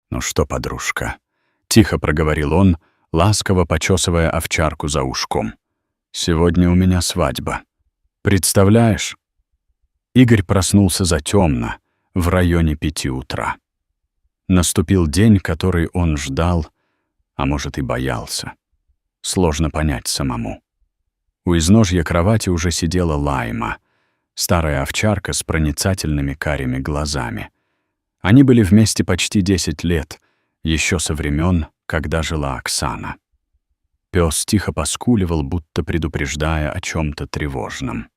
«Ну что, подружка?» — тихо проговорил он, ласково почесывая овчарку за ушком. «Сегодня у меня свадьба. Представляешь?» Игорь проснулся затемно, в районе 5 утра. Наступил день, который он ждал, а может и боялся. Сложно понять самому. У изножья кровати уже сидела Лайма, старая овчарка с проницательными карими глазами. Они были вместе почти 10 лет, еще со времен, когда жила Оксана. Пес тихо поскуливал, будто предупреждая о чем-то тревожном.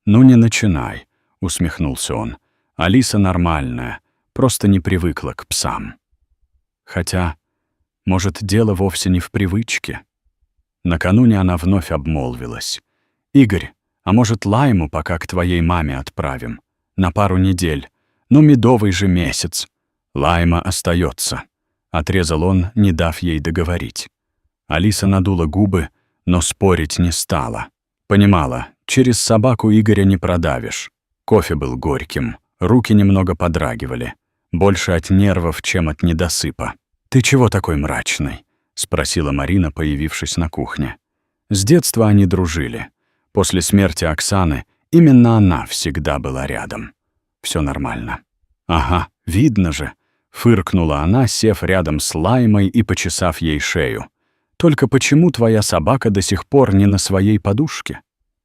«Ну не начинай», — усмехнулся он. «Алиса нормальная, просто не привыкла к псам». Хотя, может, дело вовсе не в привычке. Накануне она вновь обмолвилась. «Игорь, а может, Лайму пока к твоей маме отправим? На пару недель. Ну, медовый же месяц. Лайма остается», — отрезал он, не дав ей договорить. Алиса надула губы, но спорить не стала. Понимала, через собаку Игоря не продавишь. Кофе был горьким, руки немного подрагивали. Больше от нервов, чем от недосыпа. «Ты чего такой мрачный?» — спросила Марина, появившись на кухне. С детства они дружили. После смерти Оксаны именно она всегда была рядом. Все нормально. «Ага, видно же», — фыркнула она, сев рядом с Лаймой и почесав ей шею. «Только почему твоя собака до сих пор не на своей подушке?»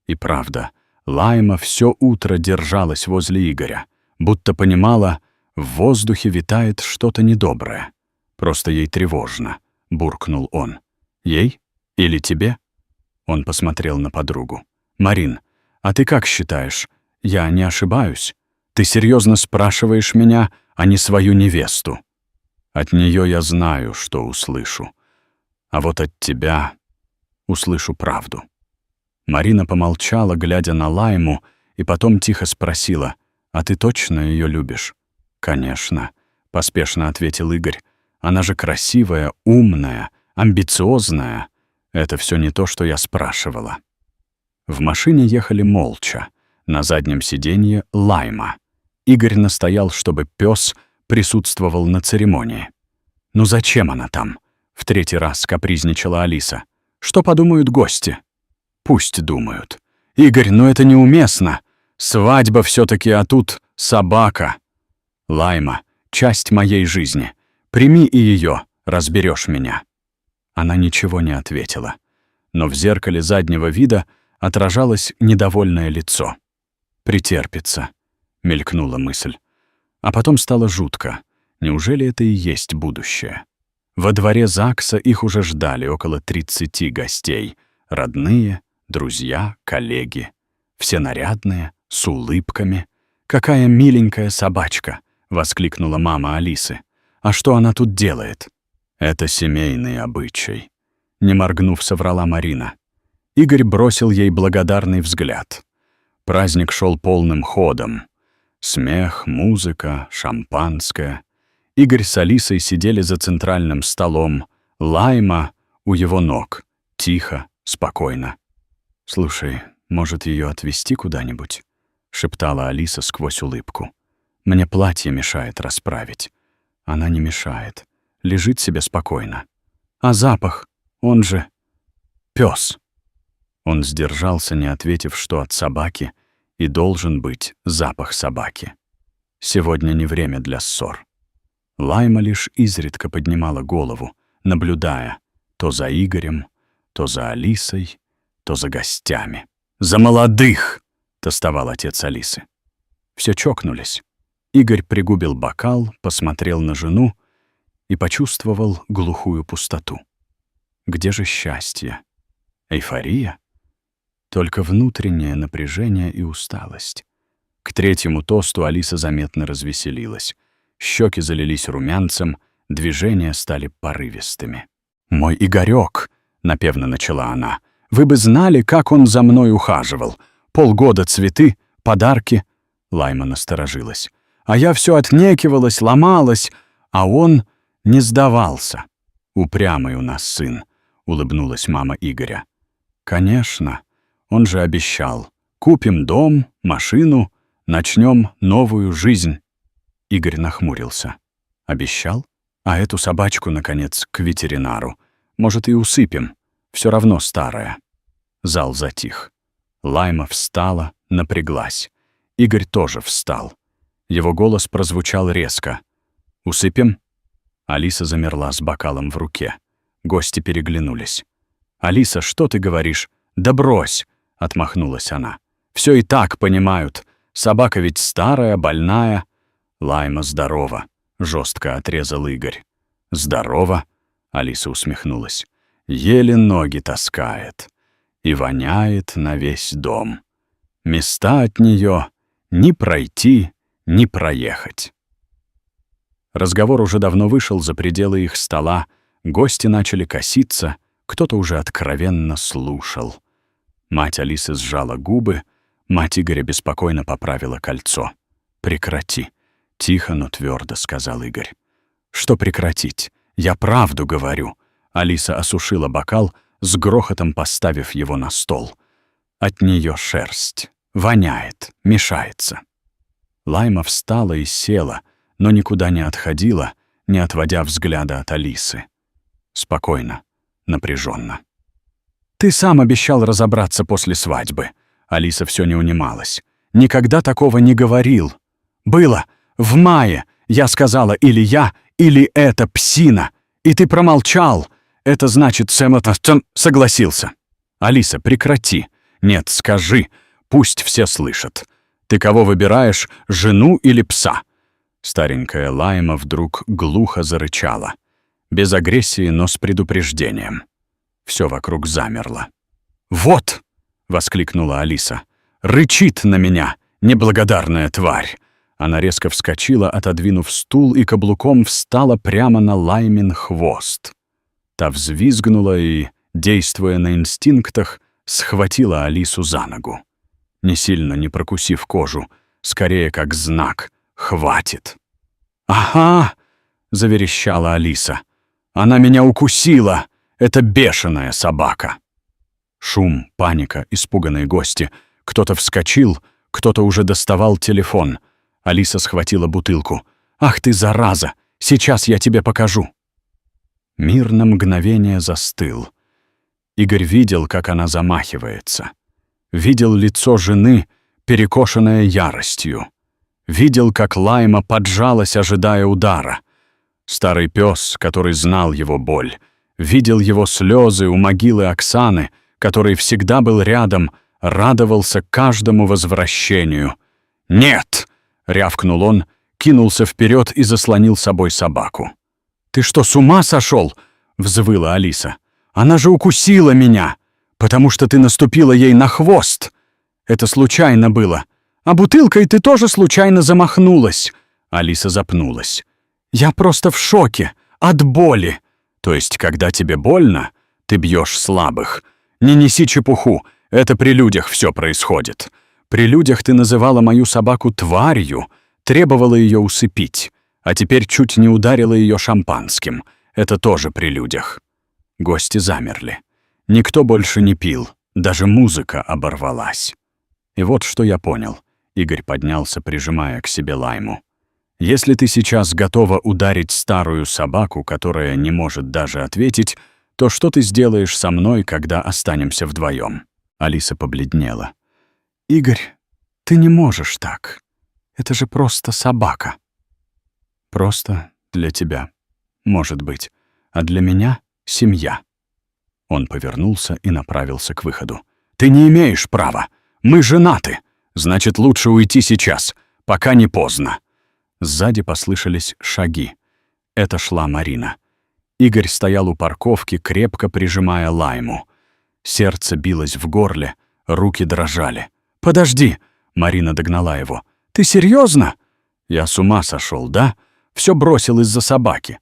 И правда, Лайма все утро держалась возле Игоря, будто понимала, в воздухе витает что-то недоброе. «Просто ей тревожно», — буркнул он. «Ей? Или тебе?» Он посмотрел на подругу. «Марин, а ты как считаешь, я не ошибаюсь? Ты серьезно спрашиваешь меня, а не свою невесту?» «От нее я знаю, что услышу. А вот от тебя услышу правду». Марина помолчала, глядя на Лайму, и потом тихо спросила: «А ты точно ее любишь?» «Конечно», — поспешно ответил Игорь. «Она же красивая, умная, амбициозная. Это все не то, что я спрашивала». В машине ехали молча. На заднем сиденье Лайма. Игорь настоял, чтобы пес присутствовал на церемонии. «Ну зачем она там?» — в 3-й раз капризничала Алиса. «Что подумают гости?» «Пусть думают. Игорь, ну это неуместно. Свадьба все-таки, а тут собака. Лайма — часть моей жизни. Прими и ее, разберешь меня». Она ничего не ответила. Но в зеркале заднего вида отражалось недовольное лицо. «Претерпится», — мелькнула мысль. А потом стало жутко. Неужели это и есть будущее? Во дворе ЗАГСа их уже ждали около 30 гостей. Родные, друзья, коллеги. Все нарядные, с улыбками. «Какая миленькая собачка!» — воскликнула мама Алисы. «А что она тут делает?» «Это семейный обычай», — не моргнув, соврала Марина. Игорь бросил ей благодарный взгляд. Праздник шел полным ходом. Смех, музыка, шампанское. Игорь с Алисой сидели за центральным столом. Лайма у его ног. Тихо, спокойно. «Слушай, может, ее отвезти куда-нибудь?» — шептала Алиса сквозь улыбку. «Мне платье мешает расправить». Она не мешает. Лежит себе спокойно. «А запах? Он же пес». Он сдержался, не ответив, что от собаки и должен быть запах собаки. Сегодня не время для ссор. Лайма лишь изредка поднимала голову, наблюдая то за Игорем, то за Алисой, то за гостями. «За молодых!» — тостовал отец Алисы. Все чокнулись. Игорь пригубил бокал, посмотрел на жену и почувствовал глухую пустоту. Где же счастье? Эйфория? Только внутреннее напряжение и усталость. К 3-му тосту Алиса заметно развеселилась. Щеки залились румянцем, движения стали порывистыми. «Мой Игорёк», — напевно начала она, — «вы бы знали, как он за мной ухаживал. Полгода цветы, подарки». Лайма насторожилась. «А я все отнекивалась, ломалась, а он не сдавался». «Упрямый у нас сын», — улыбнулась мама Игоря. «Конечно, он же обещал. Купим дом, машину, начнем новую жизнь». Игорь нахмурился. «Обещал? А эту собачку, наконец, к ветеринару. Может, и усыпем. Все равно старая». Зал затих. Лайма встала, напряглась. Игорь тоже встал. Его голос прозвучал резко. «Усыпем?» Алиса замерла с бокалом в руке. Гости переглянулись. «Алиса, что ты говоришь?» «Да брось!» — отмахнулась она. «Все и так понимают. Собака ведь старая, больная». «Лайма здорова», — жестко отрезал Игорь. «Здорова?» — Алиса усмехнулась. «Еле ноги таскает. И воняет на весь дом. Места от нее ни пройти, ни проехать». Разговор уже давно вышел за пределы их стола, гости начали коситься, кто-то уже откровенно слушал. Мать Алисы сжала губы, мать Игоря беспокойно поправила кольцо. «Прекрати», — тихо, но твердо сказал Игорь. «Что прекратить? Я правду говорю». Алиса осушила бокал, с грохотом поставив его на стол. От нее шерсть. Воняет, мешается. Лайма встала и села, но никуда не отходила, не отводя взгляда от Алисы. Спокойно, напряженно. «Ты сам обещал разобраться после свадьбы». Алиса все не унималась. «Никогда такого не говорил. Было. В мае. Я сказала или я, или эта псина. И ты промолчал. Это значит, Сэм согласился». «Алиса, прекрати. Нет, скажи. Пусть все слышат. Ты кого выбираешь, жену или пса?» Старенькая Лайма вдруг глухо зарычала. Без агрессии, но с предупреждением. Все вокруг замерло. «Вот!» — воскликнула Алиса. «Рычит на меня, неблагодарная тварь!» Она резко вскочила, отодвинув стул, и каблуком встала прямо на Лаймин хвост. Та взвизгнула и, действуя на инстинктах, схватила Алису за ногу. Не сильно не прокусив кожу, скорее как знак «хватит». «Ага!» — заверещала Алиса. «Она меня укусила! Это бешеная собака!» Шум, паника, испуганные гости. Кто-то вскочил, кто-то уже доставал телефон. Алиса схватила бутылку. «Ах ты, зараза! Сейчас я тебе покажу!» Мир на мгновение застыл. Игорь видел, как она замахивается. Видел лицо жены, перекошенное яростью. Видел, как Лайма поджалась, ожидая удара. Старый пес, который знал его боль, видел его слезы у могилы Оксаны, который всегда был рядом, радовался каждому возвращению. «Нет!» — рявкнул он, кинулся вперед и заслонил собой собаку. «Ты что, с ума сошел?» — взвыла Алиса. «Она же укусила меня, потому что ты наступила ей на хвост. Это случайно было. А бутылкой ты тоже случайно замахнулась». Алиса запнулась. «Я просто в шоке, от боли. То есть, когда тебе больно, ты бьешь слабых. Не неси чепуху, это при людях все происходит. При людях ты называла мою собаку тварью, требовала ее усыпить, а теперь чуть не ударила ее шампанским. Это тоже при людях». Гости замерли. Никто больше не пил, даже музыка оборвалась. И вот что я понял. Игорь поднялся, прижимая к себе Лайму. «Если ты сейчас готова ударить старую собаку, которая не может даже ответить, то что ты сделаешь со мной, когда останемся вдвоем?» Алиса побледнела. «Игорь, ты не можешь так. Это же просто собака». «Просто для тебя. Может быть. А для меня — семья». Он повернулся и направился к выходу. «Ты не имеешь права. Мы женаты. Значит, лучше уйти сейчас, пока не поздно». Сзади послышались шаги. Это шла Марина. Игорь стоял у парковки, крепко прижимая Лайму. Сердце билось в горле, руки дрожали. «Подожди!» — Марина догнала его. «Ты серьезно? «Я с ума сошел, да? Все бросил из-за собаки».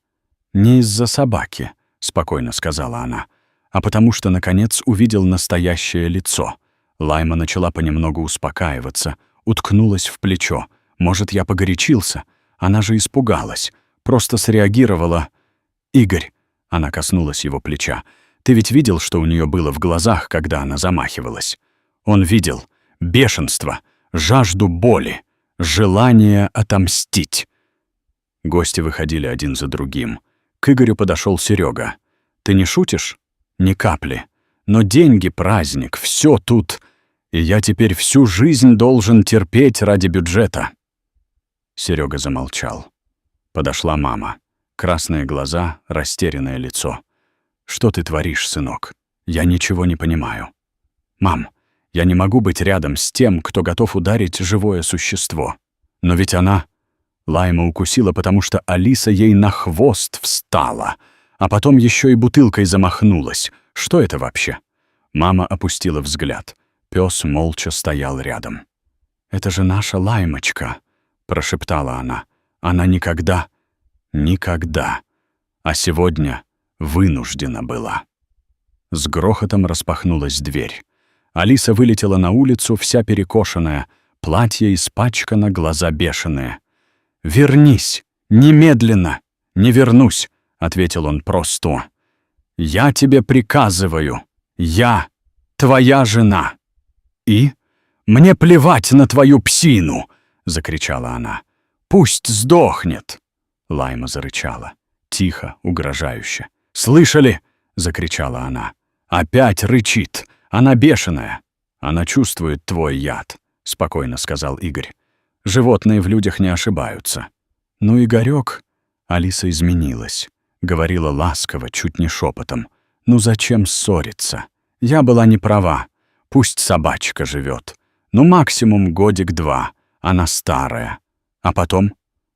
«Не из-за собаки», — спокойно сказала она, «а потому что, наконец, увидел настоящее лицо». Лайма начала понемногу успокаиваться, уткнулась в плечо. Может, я погорячился? Она же испугалась. Просто среагировала. «Игорь», — она коснулась его плеча, «ты ведь видел, что у нее было в глазах, когда она замахивалась?» Он видел бешенство, жажду боли, желание отомстить. Гости выходили один за другим. К Игорю подошел Серега. «Ты не шутишь?» «Ни капли. Но деньги, праздник, все тут. И я теперь всю жизнь должен терпеть ради бюджета». Серега замолчал. Подошла мама. Красные глаза, растерянное лицо. «Что ты творишь, сынок? Я ничего не понимаю». «Мам, я не могу быть рядом с тем, кто готов ударить живое существо. Но ведь она...» Лайма укусила, потому что Алиса ей на хвост встала, а потом еще и бутылкой замахнулась. Что это вообще? Мама опустила взгляд. Пес молча стоял рядом. «Это же наша Лаймочка», — прошептала она. «Она никогда, никогда, а сегодня вынуждена была». С грохотом распахнулась дверь. Алиса вылетела на улицу, вся перекошенная, платье испачкано, глаза бешеные. «Вернись! Немедленно!» «Не вернусь», — ответил он просто. «Я тебе приказываю. Я твоя жена». «И? Мне плевать на твою псину!» — закричала она. «Пусть сдохнет!» Лайма зарычала. Тихо, угрожающе. «Слышали?» — закричала она. «Опять рычит. Она бешеная. Она чувствует твой яд», — спокойно сказал Игорь. «Животные в людях не ошибаются». «Ну, Игорёк...» Алиса изменилась. Говорила ласково, чуть не шепотом. «Ну зачем ссориться? Я была не права. Пусть собачка живет. Ну, максимум годик-два. Она старая. А потом?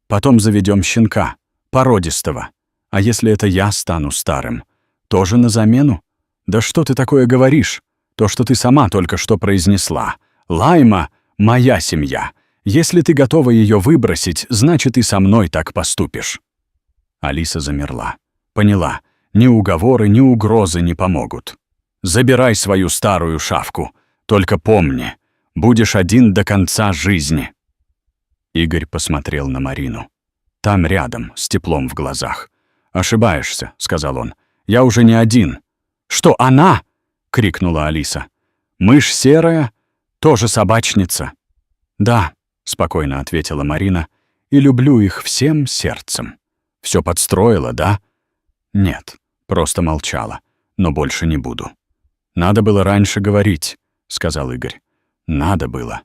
Потом заведем щенка. Породистого. А если это я стану старым? Тоже на замену? Да что ты такое говоришь? То, что ты сама только что произнесла. Лайма — моя семья. Если ты готова ее выбросить, значит, и со мной так поступишь». Алиса замерла. Поняла. Ни уговоры, ни угрозы не помогут. «Забирай свою старую шавку. Только помни, будешь один до конца жизни». Игорь посмотрел на Марину. Там рядом, с теплом в глазах. «Ошибаешься», — сказал он. «Я уже не один». «Что, она?» — крикнула Алиса. «Мышь серая? Тоже собачница?» «Да», — спокойно ответила Марина, «и люблю их всем сердцем». «Все подстроила, да?» «Нет», — просто молчала, «но больше не буду». «Надо было раньше говорить», — сказал Игорь. «Надо было».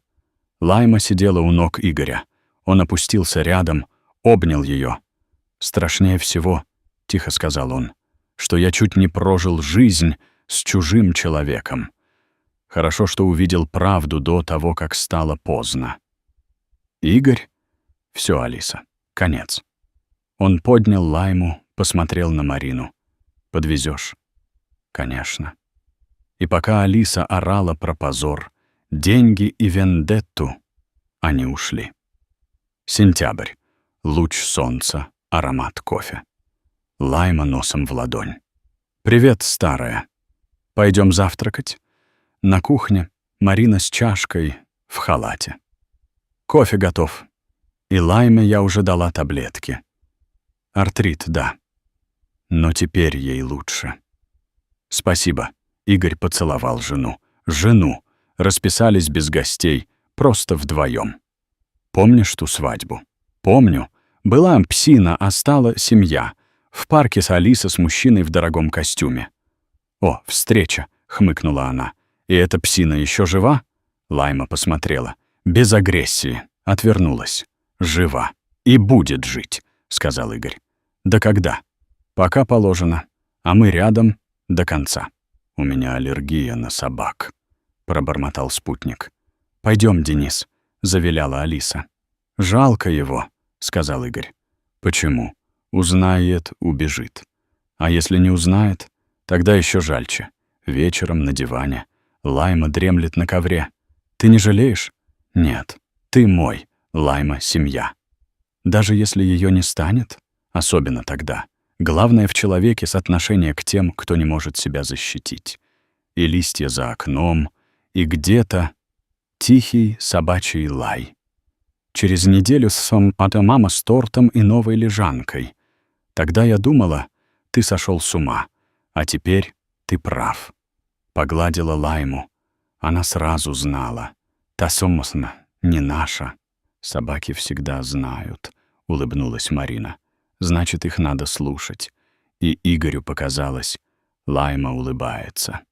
Лайма сидела у ног Игоря. Он опустился рядом, обнял ее. «Страшнее всего», — тихо сказал он, «что я чуть не прожил жизнь с чужим человеком. Хорошо, что увидел правду до того, как стало поздно». «Игорь?» «Все, Алиса, конец». Он поднял Лайму, посмотрел на Марину. «Подвезешь?» «Конечно». И пока Алиса орала про позор, деньги и вендетту, они ушли. Сентябрь. Луч солнца, аромат кофе. Лайма носом в ладонь. «Привет, старая. Пойдем завтракать?» На кухне Марина с чашкой в халате. «Кофе готов. И Лайме я уже дала таблетки. Артрит, да. Но теперь ей лучше». «Спасибо». Игорь поцеловал жену. Жену. Расписались без гостей, просто вдвоем. «Помнишь ту свадьбу?» «Помню. Была псина, а стала семья. В парке с Алисой с мужчиной в дорогом костюме». «О, встреча», — хмыкнула она. «И эта псина еще жива?» Лайма посмотрела. «Без агрессии». Отвернулась. «Жива. И будет жить», — сказал Игорь. «Да когда?» «Пока положено. А мы рядом до конца». «У меня аллергия на собак», — пробормотал спутник. «Пойдем, Денис», — завиляла Алиса. «Жалко его», — сказал Игорь. «Почему? Узнает, убежит. А если не узнает, тогда еще жальче. Вечером на диване. Лайма дремлет на ковре. Ты не жалеешь? Нет. Ты мой. Лайма — семья. Даже если ее не станет, особенно тогда. Главное в человеке — отношение к тем, кто не может себя защитить. И листья за окном, и где-то тихий собачий лай. Через неделю мама с тортом и новой лежанкой. Тогда я думала, ты сошел с ума, а теперь ты прав. Погладила Лайму. Она сразу знала. Та сомосна не наша. Собаки всегда знают, улыбнулась Марина. Значит, их надо слушать. И Игорю показалось, Лайма улыбается.